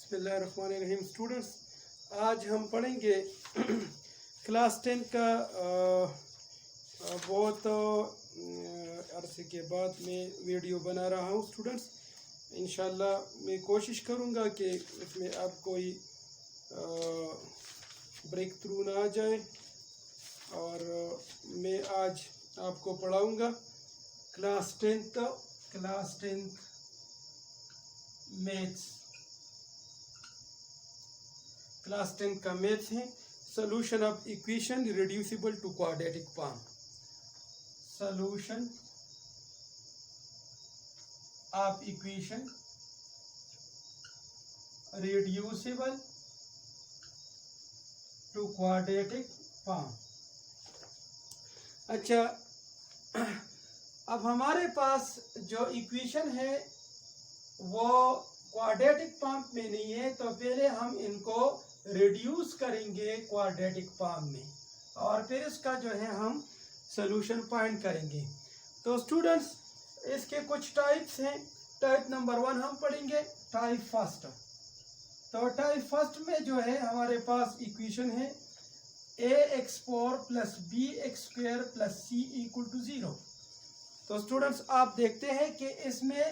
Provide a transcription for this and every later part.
बिस्मिल्लाहिर्रहमानिर्रहीम। स्टूडेंट्स, आज हम पढ़ेंगे क्लास 10 का बहुत अरसे के बाद मैं वीडियो बना रहा हूँ। स्टूडेंट्स, इंशाल्लाह मैं कोशिश करूँगा कि इसमें अब कोई ब्रेक थ्रू ना आ जाए और मैं आज आपको पढ़ाऊँगा क्लास 10 मैथ्स। क्लास 10 का मैथ्स है solution of equation reducible to quadratic form. Solution of equation reducible to quadratic form. अच्छा, अब हमारे पास जो इक्वेशन है वो क्वाड्रेटिक फॉर्म में नहीं है, तो पहले हम इनको रिड्यूस करेंगे क्वाड्रेटिक फॉर्म में और फिर इसका जो है हम सॉल्यूशन फाइंड करेंगे। तो स्टूडेंट्स, इसके कुछ टाइप्स हैं। टाइप नंबर 1 हम पढ़ेंगे, टाइप फर्स्ट। तो टाइप फर्स्ट में जो है हमारे पास इक्वेशन है ax4 plus bx² plus c equal to 0। तो स्टूडेंट्स, आप देखते हैं कि इसमें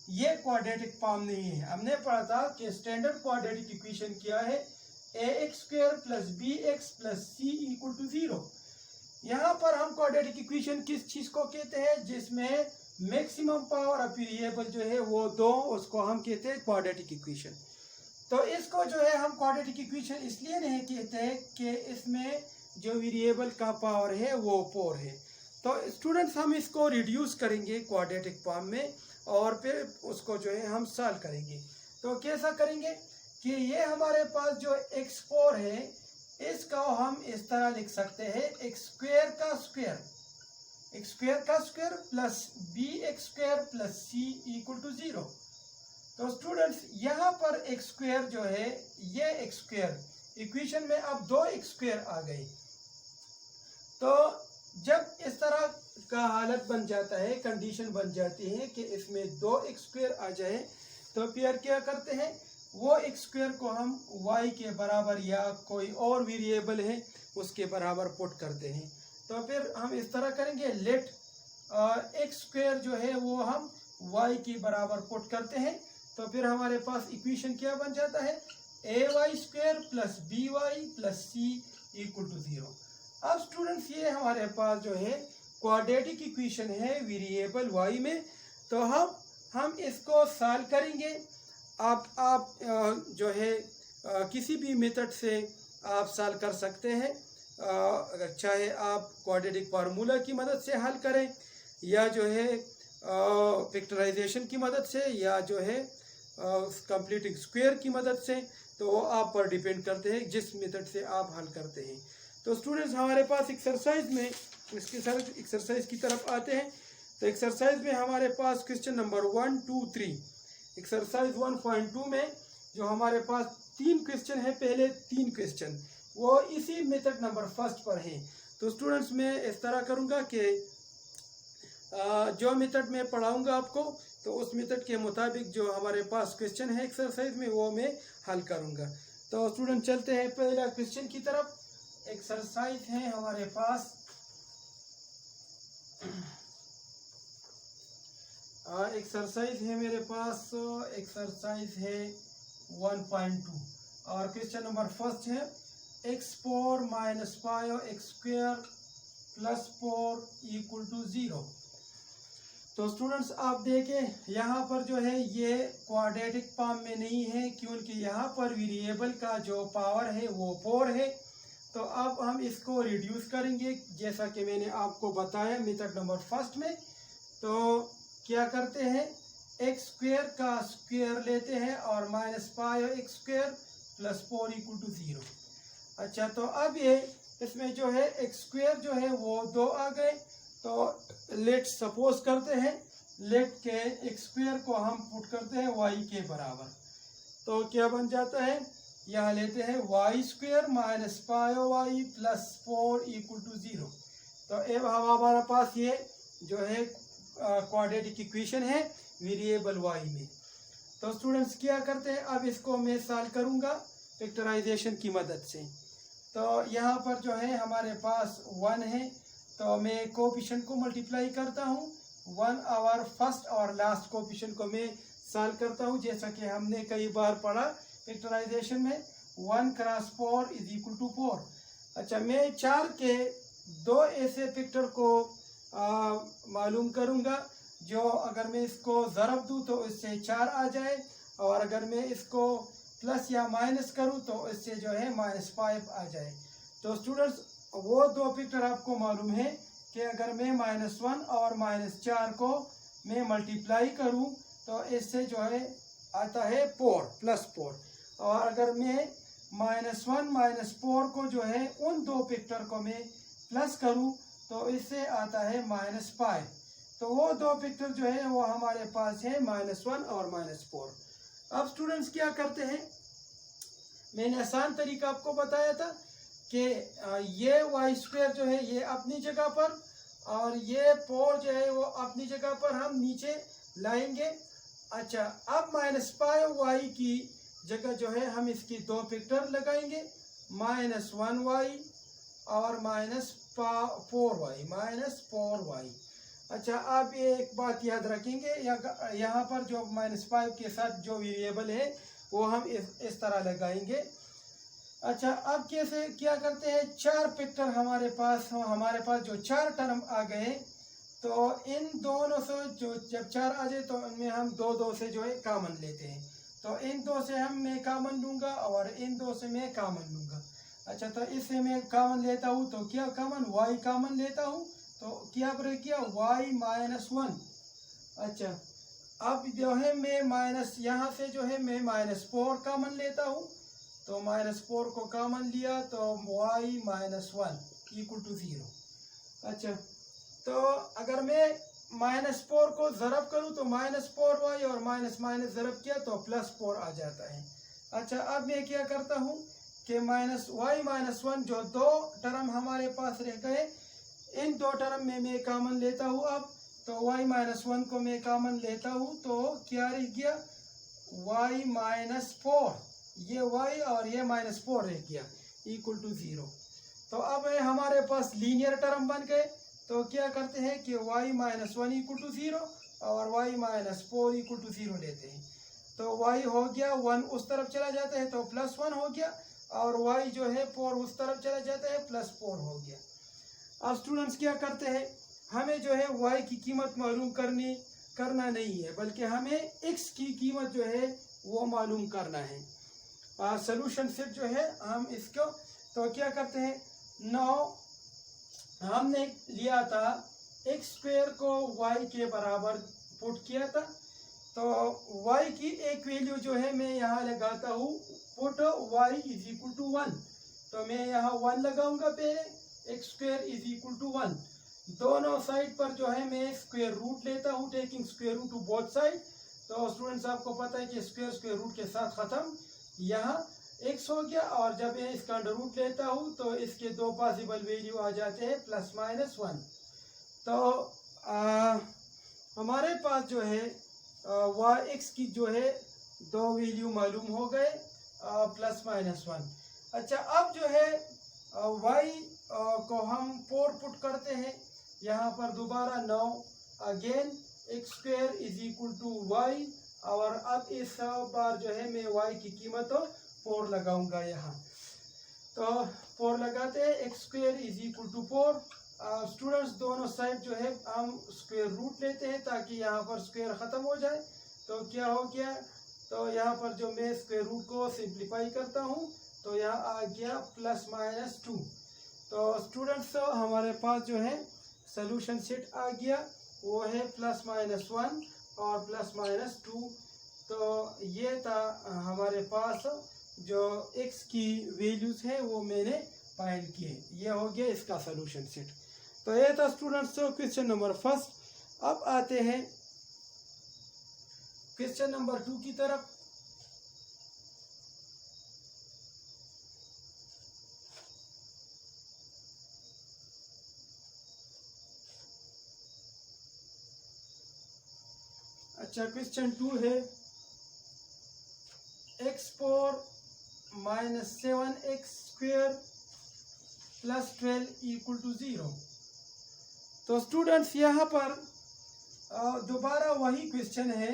ये क्वाड्रेटिक फॉर्म नहीं है। हमने पढ़ा था कि स्टैंडर्ड क्वाड्रेटिक इक्वेशन क्या है, ax² plus bx plus c equal to 0। यहाँ पर हम क्वाड्रेटिक इक्वेशन किस चीज को कहते हैं, जिसमें मैक्सिमम पावर ऑफ वेरिएबल जो है वो 2, उसको हम कहते हैं क्वाड्रेटिक इक्वेशन। तो इसको जो है हम क्वाड्रेटिक इक्वेशन इसलिए नहीं कहते हैं कि इसमें जो वेरिएबल का पावर है वो 4 है। तो स्टूडेंट्स, हम इसको रिड्यूस करेंगे क्वाड्रेटिक फॉर्म में और फिर उसको जो है हम सॉल्व करेंगे। तो कैसा करेंगे कि ये हमारे पास जो x4 है इसका हम इस तरह लिख सकते हैं x² का square plus bx² plus c equal to 0। तो स्टूडेंट्स, यहाँ पर x² जो है ये x² इक्वेशन में अब 2 x² आ गए। तो जब इस तरह का हालत बन जाता है, कंडीशन बन जाती है कि इसमें 2 x² आ जाए, तो फिर क्या करते हैं, वो x² को हम y के बराबर या कोई और वेरिएबल है उसके बराबर पुट करते हैं। तो फिर हम इस तरह करेंगे, लेट x² जो है वो हम y के बराबर पुट करते हैं। तो फिर हमारे पास इक्वेशन क्या बन जाता है, ay² plus by plus c equal to 0। अब स्टूडेंट्स, ये हमारे पास जो है क्वाड्रेटिक इक्वेशन है वेरिएबल y में। तो हम इसको सॉल्व करेंगे। आप जो है किसी भी मेथड से आप सॉल्व कर सकते हैं, चाहे आप क्वाड्रेटिक फार्मूला की मदद से हल करें या जो है फैक्टराइजेशन की मदद से या जो है कंप्लीटिंग स्क्वायर की मदद से। तो वो आप पर डिपेंड करते हैं जिस मेथड से आप हल करते हैं। तो स्टूडेंट्स, हमारे पास एक्सरसाइज में इसके साथ एक्सरसाइज की तरफ आते हैं। तो एक्सरसाइज में हमारे पास क्वेश्चन नंबर 1, 2, 3, एक्सरसाइज 1.2 में जो हमारे पास 3 क्वेश्चन है, पहले 3 क्वेश्चन वो इसी मेथड नंबर फर्स्ट पर हैं। तो स्टूडेंट्स, मैं इस तरह करूँगा कि जो मेथड मैं पढ़ाऊँगा आपको, तो उस मेथड के मुताबिक जो हमारे पास क्वेश्चन है एक्सरसाइज में वो मैं हल करूँगा। तो स्टूडेंट, चलते हैं पहला क्वेश्चन की तरफ। एक्सरसाइज है हमारे पास एक्सरसाइज है मेरे पास एक्सरसाइज है 1.2 और क्वेश्चन नंबर फर्स्ट है x4 minus 5x² plus 4 equal to 0। तो स्टूडेंट्स, आप देखें यहाँ पर जो है ये क्वाड्रेटिक फॉर्म में नहीं है, क्योंकि यहाँ पर वेरिएबल का जो पावर है वो 4 है। तो अब हम इसको रिड्यूस करेंगे जैसा कि मैंने आपको बताया मेथड नंबर फर्स्ट में। तो क्या करते हैं, x² का स्क्वायर लेते हैं और minus 5x² plus 4 equal to 0। अच्छा, तो अब ये इसमें जो है x² जो है वो 2 आ गए। तो लेट सपोज करते हैं, लेट के x² को हम पुट करते हैं y के बराबर। तो क्या बन जाता है, यहाँ लेते हैं y² minus 5y plus 4 equal to 0। तो अब हमारे पास ये जो है क्वाड्रेटिक इक्वेशन है वेरिएबल y में। तो स्टूडेंट्स क्या करते हैं, अब इसको मैं सॉल्व करूँगा फैक्टराइजेशन की मदद से। तो यहाँ पर जो है हमारे पास 1 है, तो मैं कोफिशिएंट को मल्टीप्लाई करता हूँ 1 और फर्स्ट और लास्ट कोफिशिएंट को मैं सॉल्व करता हूँ, जैसा कि हमने कई बार पढ़ा फैक्टराइजेशन में 1 क्रॉस 4 इज इक्वल टू 4। अच्छा, मैं 4 के दो ऐसे फैक्टर को मालूम करूँगा जो अगर मैं इसको ज़रब दूँ तो इससे 4 आ जाए, और अगर मैं इसको प्लस या माइनस करूँ तो इससे जो है -5 आ जाए। तो स्टूडेंट्स वो दो फैक्टर आपको मालूम है कि अगर मैं -1 और -4 को मैं मल्टीप्लाई करूँ तो इससे जो है आता है 4 +4, और अगर मैं -1 -4 को जो है उन दो फैक्टर को मैं प्लस करूँ तो इससे आता है -5। तो वो दो फैक्टर जो है वो हमारे पास है -1 और -4। अब स्टूडेंट्स क्या करते हैं, मैंने आसान तरीका आपको बताया था कि ये y² जो है ये अपनी जगह पर और ये 4 जो है वो अपनी जगह पर हम नीचे लाएंगे। अच्छा, अब -5y की जगह जो है हम इसकी दो फैक्टर लगाएंगे, -1y और -4y। अच्छा, आप ये एक बात याद रखेंगे, यहाँ पर जो -5 के साथ जो वेरिएबल है वो हम इस तरह लगाएंगे। अच्छा, अब कैसे क्या करते हैं, 4 फैक्टर हमारे पास जो 4 टर्म आ गए, तो इन दोनों से जो जब 4 आ जाए तो इनमें हम दो से जो है कॉमन लेते हैं। तो इन दो से मैं कॉमन लूँगा और इन दो से मैं कॉमन लूँगा। अच्छा, तो इससे मैं कॉमन लेता हूँ तो क्या कॉमन y कॉमन लेता हूँ, तो क्या ब्रेक किया y -1। अच्छा, अब जो है मैं माइनस यहाँ से जो है मैं -4 कॉमन लेता हूँ, तो -4 को कॉमन लिया तो y -1 इक्वल टू 0। अच्छा, तो अगर मैं -4 को ज़रब करूँ तो -4y और माइनस ज़रब किया तो +4 आ जाता है। अच्छा, अब मैं क्या करता हूँ कि -y -1 जो दो टर्म हमारे पास रह गए, इन दो टर्म में मैं कॉमन लेता हूँ। अब तो y -1 को मैं कॉमन लेता हूँ तो क्या रह गया y -4, ये y और ये -4 रह गया इक्वल टू 0। तो अब हमारे पास लीनियर टर्म बन गए, तो क्या करते हैं कि y -1 इक्वल टू 0 और y -4 इक्वल टू 0 लेते हैं। तो y हो गया 1 उस तरफ चला जाता है तो +1 हो गया, और y जो है 4 उस तरफ चला जाता है +4 हो गया। अब स्टूडेंट्स क्या करते हैं, हमें जो है y की कीमत मालूम करना नहीं है, बल्कि हमें x की कीमत जो है वो मालूम करना है। सॉल्यूशन सेट जो है हम इसको तो क्या करते हैं, 9 हमने लिया था x² को y के बराबर पुट किया था, तो y की एक वैल्यू जो है मैं यहाँ लगाता हूँ, put y is equal to 1। तो मैं यहाँ 1 लगाऊंगा पहले, x² इज इक्वल टू 1। दोनों साइड पर जो है मैं स्क्वायर रूट लेता हूँ, taking square root to both side. तो स्टूडेंट्स आपको पता है कि स्क्वायर रूट के साथ खत्म, यहाँ x हो गया, और जब मैं इसका अंडर रूट लेता हूँ तो इसके दो पॉसिबल वैल्यू आ जाते हैं +-1। तो हमारे पास जो है x की जो है दो वैल्यू मालूम हो गए +-1। अच्छा, अब जो है y को हम 4 पुट करते हैं, यहाँ पर दोबारा 9 again x² is equal to y, और अब इस बार जो है मैं y की कीमत 4 लगाऊंगा यहाँ। तो 4 लगाते हैं, x² is equal to 4। Students दोनों साइड जो है हम स्क्वायर रूट लेते हैं ताकि यहाँ पर स्क्वायर ख़त्म हो जाए। तो क्या हो गया, तो यहाँ पर जो मैं स्क्वायर रूट को सिंप्लीफाई करता हूँ तो यहाँ आ गया +-2। तो स्टूडेंट्स हमारे पास जो है सॉल्यूशन सेट आ गया, वो है +-1 और +-2। तो ये था हमारे पास जो x की वैल्यूज़ है वो मैंने फाइंड किए, ये हो गया इसका सॉल्यूशन सेट। तो ये था स्टूडेंट्स क्वेश्चन नंबर 1। अब आते हैं क्वेश्चन नंबर 2 की तरफ। अच्छा, क्वेश्चन 2 है power minus 7x square plus 12 equal to 0। तो स्टूडेंट्स यहाँ पर दोबारा वही क्वेश्चन है।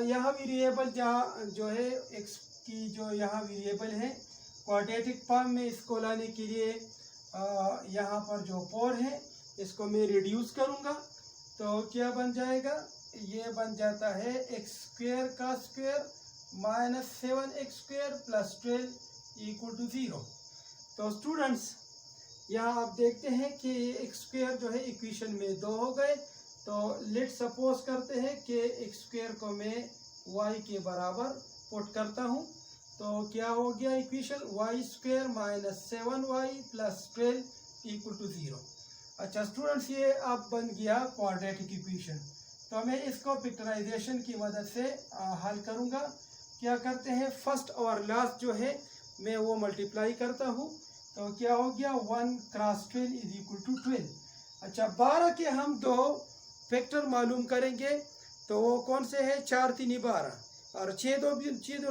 यहाँ वेरिएबल जहाँ जो है x की जो यहाँ वेरिएबल है क्वाड्रेटिक फॉर्म में इसको लाने के लिए यहाँ पर जो पावर है इसको मैं रिड्यूस करूँगा तो क्या बन जाएगा, ये बन जाता है x स्क्वायर का square minus 7x square plus 12 equal to 0। तो स्टूडेंट्स यहाँ आप देखते हैं कि x स्क्वायर जो है इक्वेशन में 2 हो गए। तो लेट सपोज करते हैं कि x स्क्वायर को मैं y के बराबर पुट करता हूँ तो क्या हो गया equation, y square minus 7y plus 12 equal to 0। अच्छा स्टूडेंट्स ये अब बन गया क्वाड्रेटिक इक्वेशन। तो मैं इसको पिक्चराइजेशन की मदद से हल करूँगा। क्या करते हैं, फर्स्ट और लास्ट जो है मैं वो मल्टीप्लाई करता हूँ तो क्या हो गया 1 क्रॉस 12 इज इक्वल टू 12। अच्छा 12 के हम दो फैक्टर मालूम करेंगे तो वो कौन से है, 4 3 12 और 6 2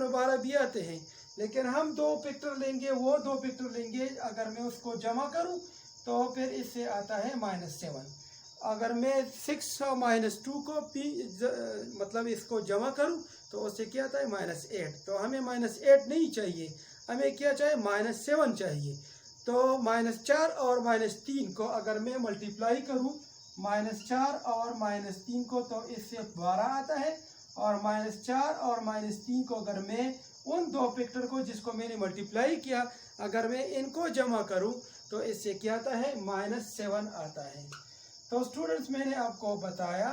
12 भी आते हैं, लेकिन हम दो फैक्टर लेंगे, वो दो फैक्टर लेंगे। अगर मैं उसको जमा करूं तो फिर इससे आता है -7। अगर मैं 6 और -2 को मतलब इसको जमा करूं तो उससे क्या आता है -8। तो हमें -8 नहीं चाहिए, हमें क्या चाहिए -7 चाहिए। तो -4 और -3 को अगर मैं मल्टीप्लाई करूं, -4 और -3 को तो इससे 12 आता है, और -4 और -3 को अगर मैं उन दो फैक्टर को जिसको मैंने मल्टीप्लाई किया अगर मैं इनको जमा करूं तो इससे क्या आता है -7 आता है। तो स्टूडेंट्स मैंने आपको बताया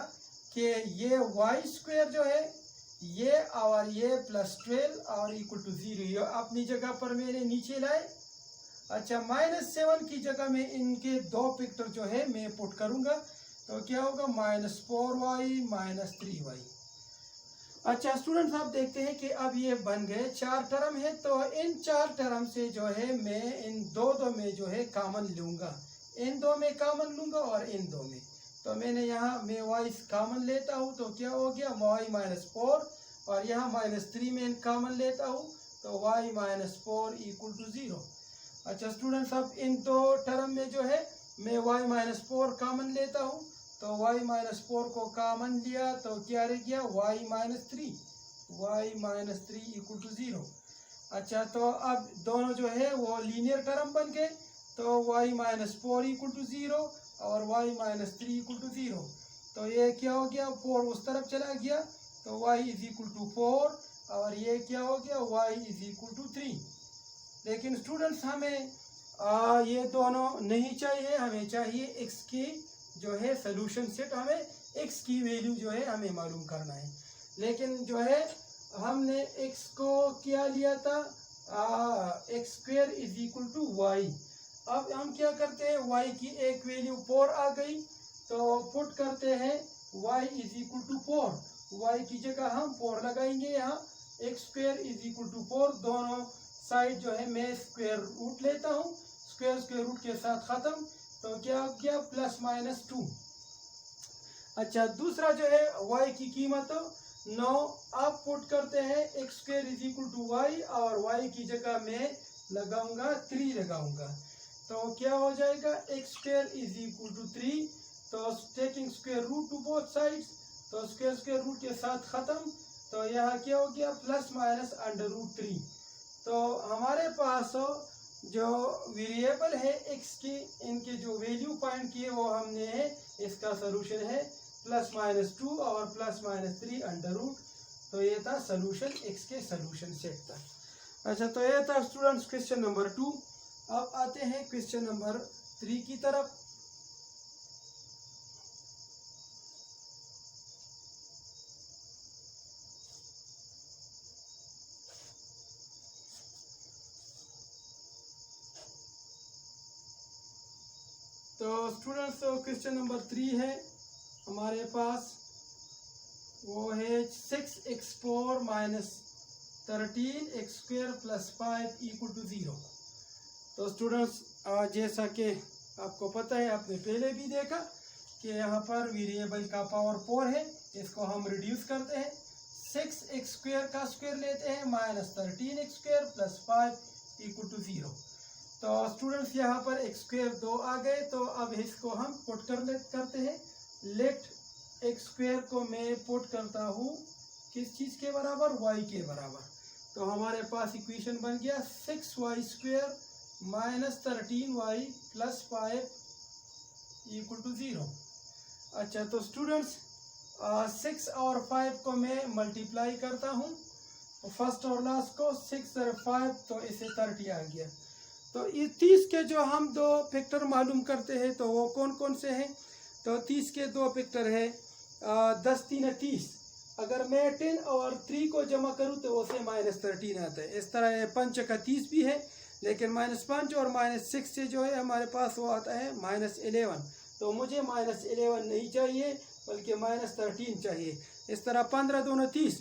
कि ये y स्क्वायर जो है ये और ये प्लस 12 और इक्वल टू 0 ये अपनी जगह पर मैंने नीचे लाए। अच्छा -7 की जगह में इनके दो फैक्टर जो है मैं पुट करूंगा तो क्या होगा -4y -3y। अच्छा स्टूडेंट्स आप देखते हैं कि अब ये बन गए 4 टर्म है। तो इन 4 टर्म से जो है मैं इन दो में जो है कॉमन लूँगा, इन दो में कॉमन लूँगा और इन दो में। तो मैंने यहाँ मैं y कॉमन लेता हूँ तो क्या हो गया y -4 और यहाँ -3 में कॉमन लेता हूँ तो y -4 इक्वल टू 0। अच्छा स्टूडेंट्स अब इन दो टर्म में जो है मैं y -4 कॉमन लेता हूँ तो y -4 को कॉमन लिया तो क्या रह गया y -3 इक्वल टू 0। अच्छा तो अब दोनों जो है वो लीनियर टर्म बन गए तो y -4 इक्वल टू 0 और y -3 इक्वल टू 0। तो ये क्या हो गया 4 उस तरफ चला गया तो y इज इक्वल टू 4 और ये क्या हो गया y इज इक्वल टू 3। लेकिन स्टूडेंट्स हमें ये दोनों नहीं चाहिए, हमें चाहिए x की जो है सोल्यूशन सेट, हमें x की वैल्यू जो है हमें मालूम करना है। लेकिन जो है हमने x को क्या लिया था x square is equal to y। अब हम क्या करते हैं y की एक वैल्यू 4 आ गई तो पुट करते हैं y is equal to 4, y की जगह हम 4 लगाएंगे। यहाँ x square is equal to 4 दोनों साइड जो है मैं स्क्वायर रूट लेता हूँ, स्क्वायर रूट के साथ खत्म तो क्या हो गया +-2। अच्छा दूसरा जो है y की कीमत 9 आप पुट करते हैं x square is equal to y और y की जगह में लगाऊंगा 3 लगाऊंगा तो क्या हो जाएगा x square is equal to 3। तो taking square root to both sides तो स्क्वायर रूट के साथ खत्म तो यहाँ क्या हो गया +-√3। तो हमारे पास जो वेरिएबल है x की इनके जो वैल्यू फाइंड किए वो हमने है, इसका सलूशन है +-2 और +-3 तो ये था सलूशन x के सलूशन सेट था। अच्छा तो ये था स्टूडेंट्स क्वेश्चन नंबर 2। अब आते हैं क्वेश्चन नंबर 3 की तरफ। तो स्टूडेंट्स क्वेश्चन नंबर 3 है हमारे पास, वो है 6x4 - 13x square + 5 equal to 0। तो स्टूडेंट्स जैसा कि आपको पता है, आपने पहले भी देखा कि यहाँ पर वेरिएबल का पावर 4 है, इसको हम रिड्यूस करते हैं 6x² का स्क्वायर लेते हैं -13x² + 5 = 0। तो स्टूडेंट्स यहाँ पर x² 2 आ गए, तो अब इसको हम पुट करते हैं। लेट x² को मैं पुट करता हूँ किस चीज़ के बराबर, y के बराबर। तो हमारे पास इक्वेशन बन गया 6y² - 13y + 5 = 0। अच्छा, तो स्टूडेंट्स 6 और 5 को मैं मल्टीप्लाई करता हूँ, फर्स्ट और लास्ट को 6 और 5, तो इसे 30 आ गया। तो इस 30 के जो हम दो फैक्टर मालूम करते हैं तो वो कौन कौन से हैं। तो 30 के दो फैक्टर है 10 3 30। अगर मैं 10 और 3 को जमा करूं तो उसे -13 आता है। इस तरह 5 का 30 भी है, लेकिन -5 और -6 से जो है हमारे पास वो आता है -11। तो मुझे -11 नहीं चाहिए बल्कि -13 चाहिए। इस तरह 15 दूना 30।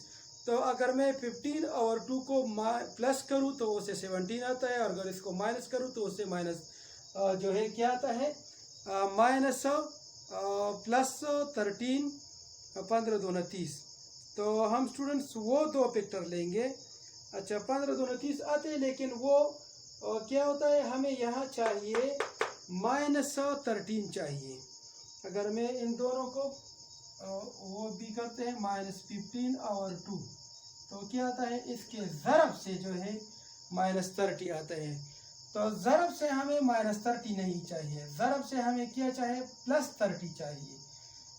तो अगर मैं 15 और 2 को प्लस करूं तो उसे 17 आता है, और अगर इसको माइनस करूं तो उसे माइनस जो है क्या आता है माइनस +13, 15 दूना 30। तो हम स्टूडेंट्स वो दो फैक्टर लेंगे। अच्छा, 15 दूना 30 आते हैं, लेकिन वो क्या होता है, हमें यहाँ चाहिए -13 चाहिए। अगर मैं इन दोनों को वो भी करते हैं -15 और 2, तो क्या आता है, इसके ज़रब से जो है -30 आता है। तो ज़रब से हमें -30 नहीं चाहिए, ज़रब से हमें क्या चाहिए, +30 चाहिए।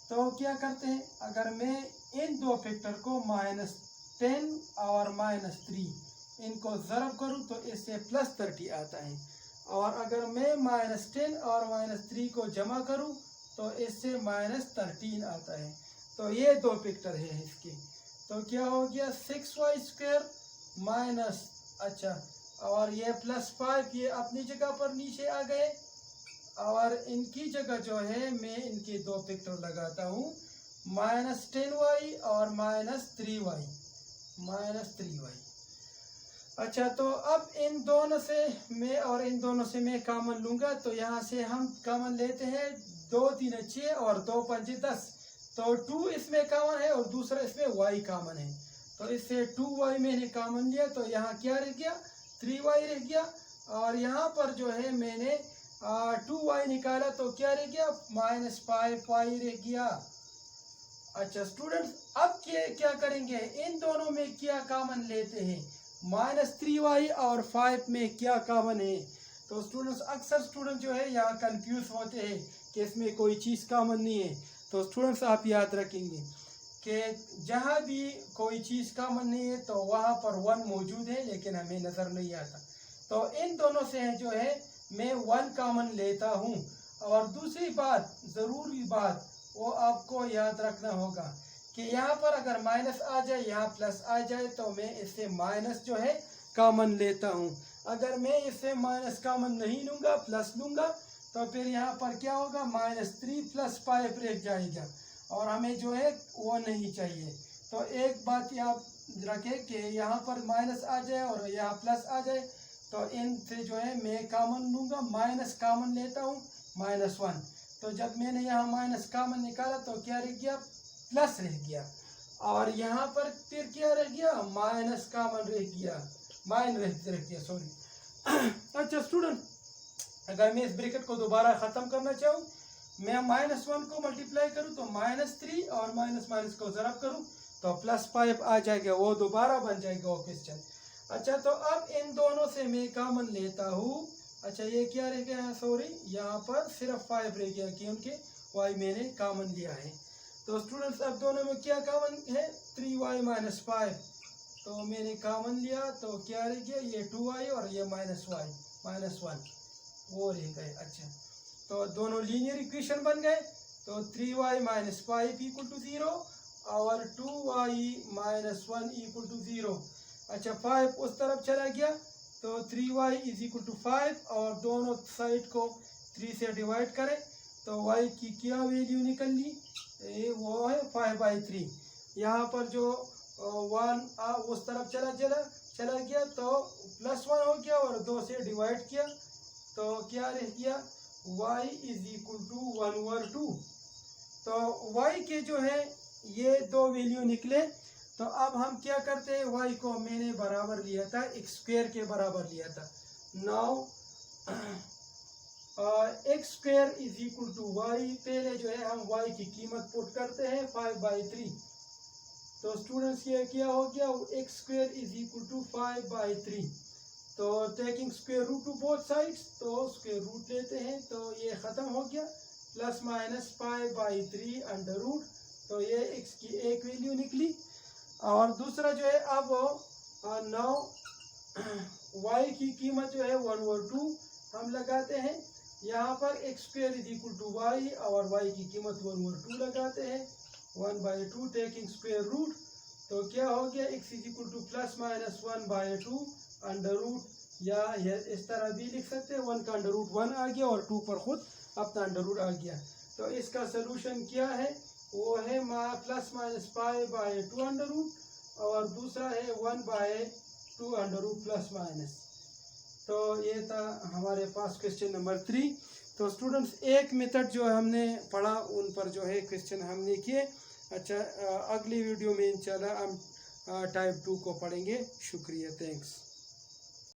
तो क्या करते हैं, अगर मैं इन दो फैक्टर को -10 और -3 इनको ज़रब करूं तो इससे +30 आता है, और अगर मैं -10 और -3 को जमा करूं तो इससे -13 आता है। तो ये दो फैक्टर है इसके। तो क्या हो गया, 6y² माइनस, अच्छा, और ये +5 ये अपनी जगह पर नीचे आ गए, और इनकी जगह जो है मैं इनके दो फैक्टर लगाता हूँ -10y और -3y। अच्छा, तो अब इन दोनों से मैं और इन दोनों से मैं कॉमन लूँगा, तो यहाँ से हम कॉमन लेते हैं 2 3 6 और 2 5 10। तो 2 इसमें कॉमन है और दूसरा इसमें y कॉमन है। तो इससे 2y मैंने कॉमन लिया, तो यहाँ क्या रह गया, 3y रह गया, और यहाँ पर जो है मैंने 2y निकाला तो क्या रह गया, -5y रह गया। अच्छा स्टूडेंट्स, अब क्या करेंगे, इन दोनों में क्या कॉमन लेते हैं, -3y और 5 में क्या कॉमन है। तो स्टूडेंट्स, अक्सर स्टूडेंट जो है यहाँ कंफ्यूज होते हैं कि इसमें कोई चीज़ कॉमन नहीं है। तो स्टूडेंट्स, आप याद रखेंगे कि जहाँ भी कोई चीज़ कॉमन नहीं है तो वहाँ पर 1 मौजूद है, लेकिन हमें नज़र नहीं आता। तो इन दोनों से जो है मैं 1 कॉमन लेता हूँ। और दूसरी बात, ज़रूरी बात, वो आपको याद रखना होगा कि यहाँ पर अगर माइनस आ जाए, यहाँ प्लस आ जाए, तो मैं इससे माइनस जो है कॉमन लेता हूँ। अगर मैं इससे माइनस कॉमन नहीं लूँगा, प्लस लूँगा, तो फिर यहाँ पर क्या होगा, -3 + 5 रह जाएगा, और हमें जो है वो नहीं चाहिए। तो एक बात याद रखें कि यहाँ पर माइनस आ जाए और यहाँ प्लस आ जाए, तो इनसे जो है मैं कॉमन लूँगा, माइनस कॉमन लेता हूँ, -1। तो जब मैंने यहाँ माइनस कॉमन निकाला तो क्या रह गया, प्लस रह गया, और यहाँ पर फिर क्या रह गया, माइनस कॉमन रह गया, सॉरी। अच्छा स्टूडेंट, अगर मैं इस ब्रैकेट को दोबारा ख़त्म करना चाहूँ, मैं -1 को मल्टीप्लाई करूँ तो -3 और माइनस को ज़रब करूँ तो +5 आ जाएगा, वो दोबारा बन जाएगा वो क्वेश्चन। अच्छा, तो अब इन दोनों से मैं कॉमन लेता हूँ। अच्छा, ये क्या रह गया है, सॉरी, यहाँ पर सिर्फ 5 रह गया क्योंकि y मैंने कॉमन लिया है। तो स्टूडेंट्स, अब दोनों में क्या कॉमन है, 3y - 5। तो मैंने कॉमन लिया तो क्या रह गया, ये 2y और ये -1 वो रह गए। अच्छा, तो दोनों लीनियर इक्वेशन बन गए। तो 3y - 5 = 0 और 2y - 1 = 0। अच्छा, 5 उस तरफ चला गया, तो 3y = 5, और दोनों साइड को 3 से डिवाइड करें तो y की क्या वैल्यू निकल ली, वो है 5/3। यहाँ पर जो 1 उस तरफ चला गया तो +1 हो गया, और 2 से डिवाइड किया तो क्या रह गया, y = 1/2। तो y के जो है ये दो वैल्यू निकले। तो अब हम क्या करते हैं, y को मैंने बराबर लिया था एक्स स्क्वायर के बराबर लिया था। Now X square is equal to Y, पहले जो है हम y की कीमत पुट करते हैं 5/3। तो स्टूडेंट्स ये क्या हो गया, X square is equal to 5/3। तो taking square root to both sides, तो स्क्वायर रूट लेते हैं तो ये ख़त्म हो गया, प्लस माइनस 5/3 अंडर रूट। तो ये x की एक वैल्यू निकली। और दूसरा जो है अब नाउ y की कीमत जो है 1/2 हम लगाते हैं। यहाँ पर X square is equal to Y और y की कीमत 1/2 लगाते हैं, 1/2 टेकिंग स्क्वायर रूट। तो क्या हो गया, x is equal to plus minus 1/2 under root, या इस तरह भी लिख सकते हैं, 1 का अंडर रूट 1 आ गया और 2 पर खुद अपना अंडर रूट आ गया। तो इसका सोल्यूशन क्या है, वो है प्लस माइनस 5/2 अंडर रूट और दूसरा है 1/2 अंडर रूट प्लस माइनस। तो ये था हमारे पास क्वेश्चन नंबर 3। तो स्टूडेंट्स एक मेथड जो हमने पढ़ा उन पर जो है क्वेश्चन हमने किए। अच्छा, अगली वीडियो में इंशाल्लाह हम टाइप 2 को पढ़ेंगे। शुक्रिया, थैंक्स।